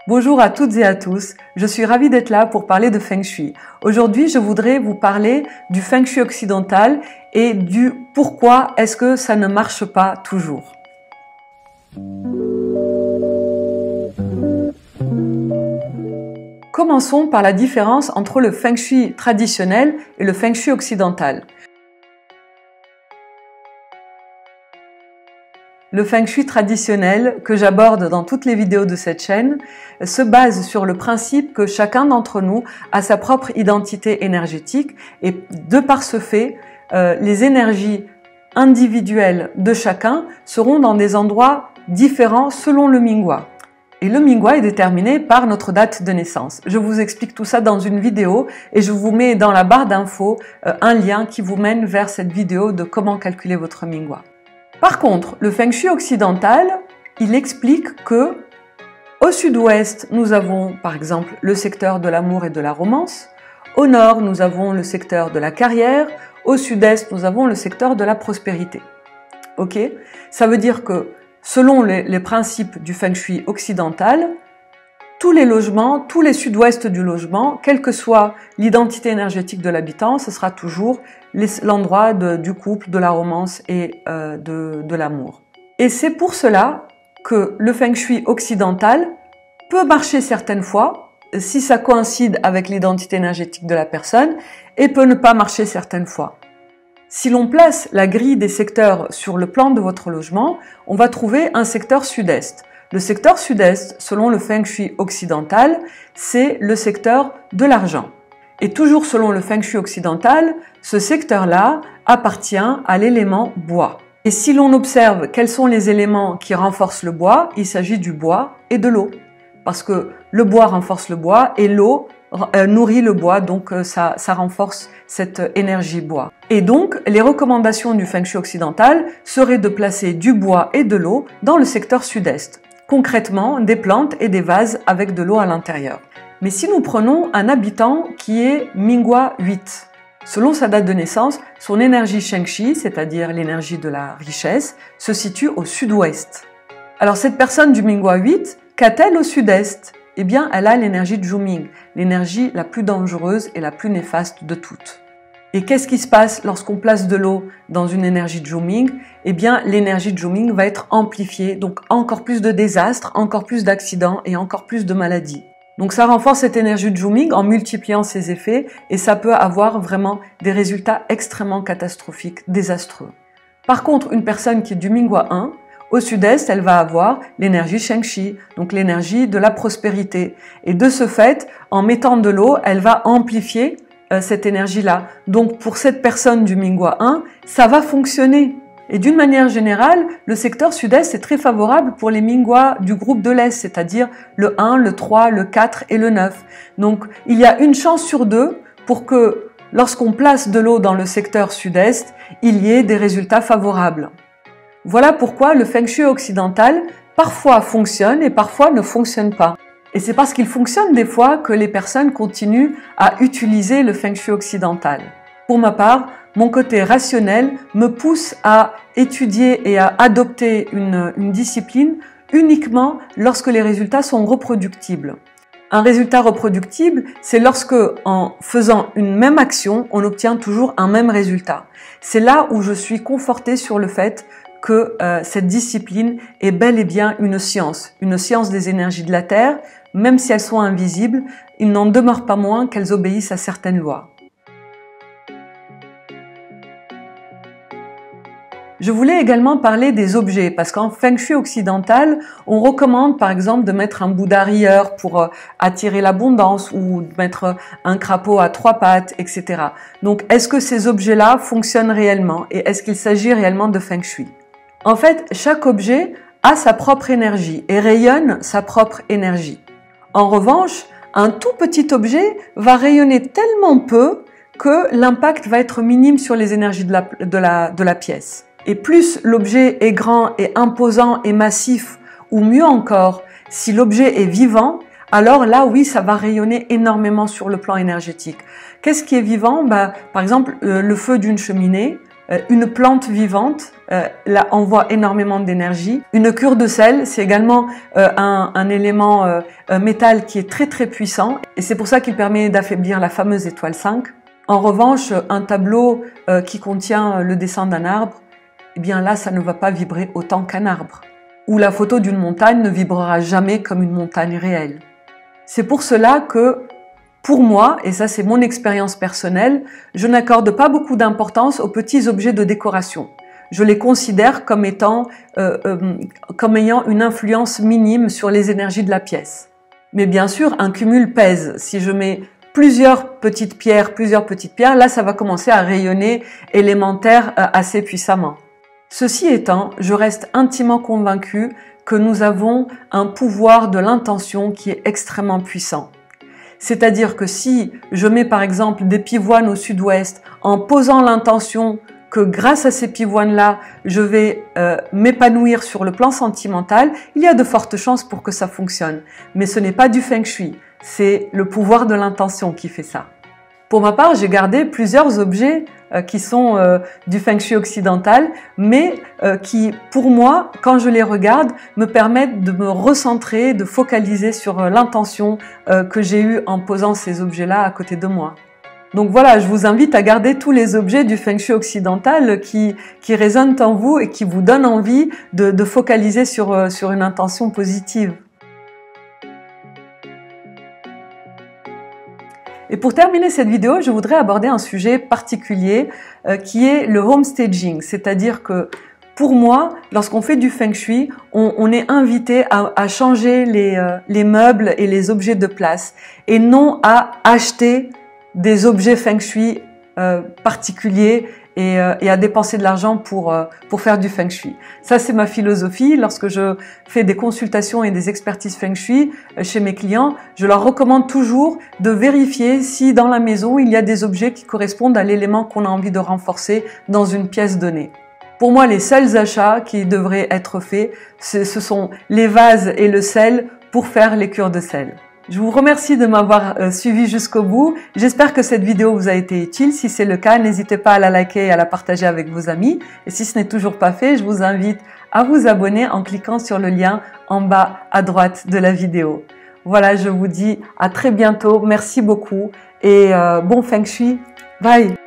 Bonjour à toutes et à tous, je suis ravie d'être là pour parler de Feng Shui. Aujourd'hui, je voudrais vous parler du Feng Shui occidental et du pourquoi est-ce que ça ne marche pas toujours. Commençons par la différence entre le Feng Shui traditionnel et le Feng Shui occidental. Le Feng Shui traditionnel, que j'aborde dans toutes les vidéos de cette chaîne, se base sur le principe que chacun d'entre nous a sa propre identité énergétique et de par ce fait, les énergies individuelles de chacun seront dans des endroits différents selon le Mingwa. Et le Mingwa est déterminé par notre date de naissance. Je vous explique tout ça dans une vidéo et je vous mets dans la barre d'infos un lien qui vous mène vers cette vidéo de comment calculer votre Mingwa. Par contre, le Feng Shui occidental, il explique que au sud-ouest, nous avons par exemple le secteur de l'amour et de la romance. Au nord, nous avons le secteur de la carrière. Au sud-est, nous avons le secteur de la prospérité. Ok? Ça veut dire que selon les principes du Feng Shui occidental, tous les logements, tous les sud-ouest du logement, quelle que soit l'identité énergétique de l'habitant, ce sera toujours l'endroit du couple, de la romance et de l'amour. Et c'est pour cela que le Feng Shui occidental peut marcher certaines fois, si ça coïncide avec l'identité énergétique de la personne, et peut ne pas marcher certaines fois. Si l'on place la grille des secteurs sur le plan de votre logement, on va trouver un secteur sud-est. Le secteur sud-est, selon le Feng Shui occidental, c'est le secteur de l'argent. Et toujours selon le Feng Shui occidental, ce secteur-là appartient à l'élément bois. Et si l'on observe quels sont les éléments qui renforcent le bois, il s'agit du bois et de l'eau. Parce que le bois renforce le bois et l'eau nourrit le bois, donc ça renforce cette énergie bois. Et donc, les recommandations du Feng Shui occidental seraient de placer du bois et de l'eau dans le secteur sud-est. Concrètement, des plantes et des vases avec de l'eau à l'intérieur. Mais si nous prenons un habitant qui est Mingwa 8, selon sa date de naissance, son énergie Shengxi, c'est-à-dire l'énergie de la richesse, se situe au sud-ouest. Alors cette personne du Mingwa 8, qu'a-t-elle au sud-est? Eh bien, elle a l'énergie de Zhuming, l'énergie la plus dangereuse et la plus néfaste de toutes. Et qu'est-ce qui se passe lorsqu'on place de l'eau dans une énergie de Zhuming? Eh bien, l'énergie de Zhuming va être amplifiée, donc encore plus de désastres, encore plus d'accidents et encore plus de maladies. Donc ça renforce cette énergie de Zhuming en multipliant ses effets et ça peut avoir vraiment des résultats extrêmement catastrophiques, désastreux. Par contre, une personne qui est du Mingwa 1, au sud-est, elle va avoir l'énergie Shengxi, donc l'énergie de la prospérité. Et de ce fait, en mettant de l'eau, elle va amplifier cette énergie-là. Donc pour cette personne du Mingwa 1, ça va fonctionner. Et d'une manière générale, le secteur sud-est est très favorable pour les Mingwa du groupe de l'Est, c'est-à-dire le 1, le 3, le 4 et le 9. Donc il y a une chance sur deux pour que lorsqu'on place de l'eau dans le secteur sud-est, il y ait des résultats favorables. Voilà pourquoi le Feng Shui occidental parfois fonctionne et parfois ne fonctionne pas. Et c'est parce qu'il fonctionne des fois que les personnes continuent à utiliser le Feng Shui occidental. Pour ma part, mon côté rationnel me pousse à étudier et à adopter une discipline uniquement lorsque les résultats sont reproductibles. Un résultat reproductible, c'est lorsque, en faisant une même action, on obtient toujours un même résultat. C'est là où je suis confortée sur le fait que cette discipline est bel et bien une science des énergies de la Terre, même si elles sont invisibles, il n'en demeure pas moins qu'elles obéissent à certaines lois. Je voulais également parler des objets, parce qu'en Feng Shui occidental, on recommande par exemple de mettre un Bouddha rieur pour attirer l'abondance ou de mettre un crapaud à 3 pattes, etc. Donc, est-ce que ces objets-là fonctionnent réellement et est-ce qu'il s'agit réellement de Feng Shui? En fait, chaque objet a sa propre énergie et rayonne sa propre énergie. En revanche, un tout petit objet va rayonner tellement peu que l'impact va être minime sur les énergies de la pièce. Et plus l'objet est grand et imposant et massif, ou mieux encore, si l'objet est vivant, alors là, oui, ça va rayonner énormément sur le plan énergétique. Qu'est-ce qui est vivant? Par exemple, le feu d'une cheminée Une plante vivante envoie énormément d'énergie. Une cure de sel, c'est également un élément métal qui est très très puissant et c'est pour ça qu'il permet d'affaiblir la fameuse étoile 5. En revanche, un tableau qui contient le dessin d'un arbre, eh bien là, ça ne va pas vibrer autant qu'un arbre. Ou la photo d'une montagne ne vibrera jamais comme une montagne réelle. C'est pour cela que pour moi, et ça c'est mon expérience personnelle, je n'accorde pas beaucoup d'importance aux petits objets de décoration. Je les considère comme ayant une influence minime sur les énergies de la pièce. Mais bien sûr, un cumul pèse. Si je mets plusieurs petites pierres, là ça va commencer à rayonner élémentaire assez puissamment. Ceci étant, je reste intimement convaincue que nous avons un pouvoir de l'intention qui est extrêmement puissant. C'est-à-dire que si je mets par exemple des pivoines au sud-ouest en posant l'intention que grâce à ces pivoines-là, je vais m'épanouir sur le plan sentimental, il y a de fortes chances pour que ça fonctionne. Mais ce n'est pas du feng shui, c'est le pouvoir de l'intention qui fait ça. Pour ma part, j'ai gardé plusieurs objets qui sont du feng shui occidental, mais qui, pour moi, quand je les regarde, me permettent de me recentrer, de focaliser sur l'intention que j'ai eue en posant ces objets-là à côté de moi. Donc voilà, je vous invite à garder tous les objets du feng shui occidental qui résonnent en vous et qui vous donnent envie de focaliser sur une intention positive. Et pour terminer cette vidéo, je voudrais aborder un sujet particulier qui est le home staging. C'est-à-dire que pour moi, lorsqu'on fait du feng shui, on est invité à changer les meubles et les objets de place et non à acheter des objets feng shui particuliers et à dépenser de l'argent pour faire du feng shui. Ça, c'est ma philosophie. Lorsque je fais des consultations et des expertises feng shui chez mes clients, je leur recommande toujours de vérifier si dans la maison, il y a des objets qui correspondent à l'élément qu'on a envie de renforcer dans une pièce donnée. Pour moi, les seuls achats qui devraient être faits, ce sont les vases et le sel pour faire les cures de sel. Je vous remercie de m'avoir suivi jusqu'au bout. J'espère que cette vidéo vous a été utile. Si c'est le cas, n'hésitez pas à la liker et à la partager avec vos amis. Et si ce n'est toujours pas fait, je vous invite à vous abonner en cliquant sur le lien en bas à droite de la vidéo. Voilà, je vous dis à très bientôt. Merci beaucoup et bon feng shui. Bye!